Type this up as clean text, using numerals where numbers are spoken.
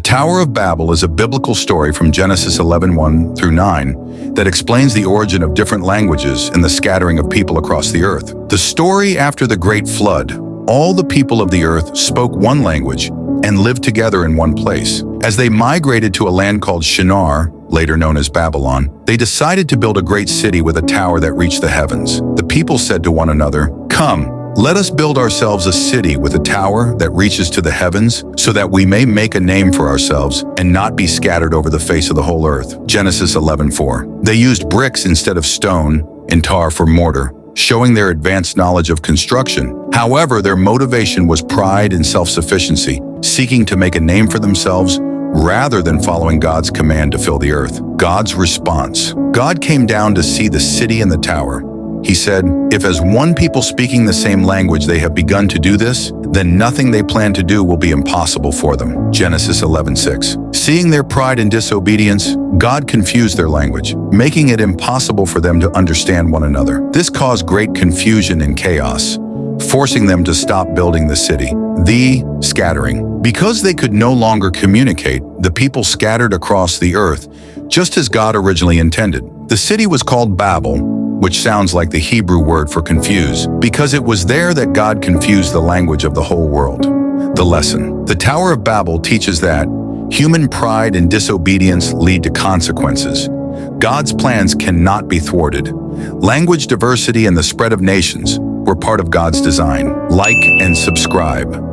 Tower of Babel is a biblical story from Genesis 11:1 through 9 that explains the origin of different languages and the scattering of people across the earth. The story after the great flood, all the people of the earth spoke one language and lived together in one place. As they migrated to a land called Shinar, later known as Babylon, they decided to build a great city with a tower that reached the heavens. The people said to one another, "Come, let us build ourselves a city with a tower that reaches to the heavens so that we may make a name for ourselves and not be scattered over the face of the whole earth." Genesis 11:4. They used bricks instead of stone and tar for mortar, showing their advanced knowledge of construction. However, their motivation was pride and self-sufficiency, seeking to make a name for themselves rather than following God's command to fill the earth. God's response. God came down to see the city and the tower. He said, "If as one people speaking the same language they have begun to do this, then nothing they plan to do will be impossible for them." Genesis 11:6. Seeing their pride and disobedience, God confused their language, making it impossible for them to understand one another. This caused great confusion and chaos, forcing them to stop building the city. The scattering. Because they could no longer communicate, the people scattered across the earth, just as God originally intended. The city was called Babel, which sounds like the Hebrew word for confuse, because it was there that God confused the language of the whole world. The lesson. The Tower of Babel teaches that human pride and disobedience lead to consequences. God's plans cannot be thwarted. Language diversity and the spread of nations were part of God's design. Like and subscribe.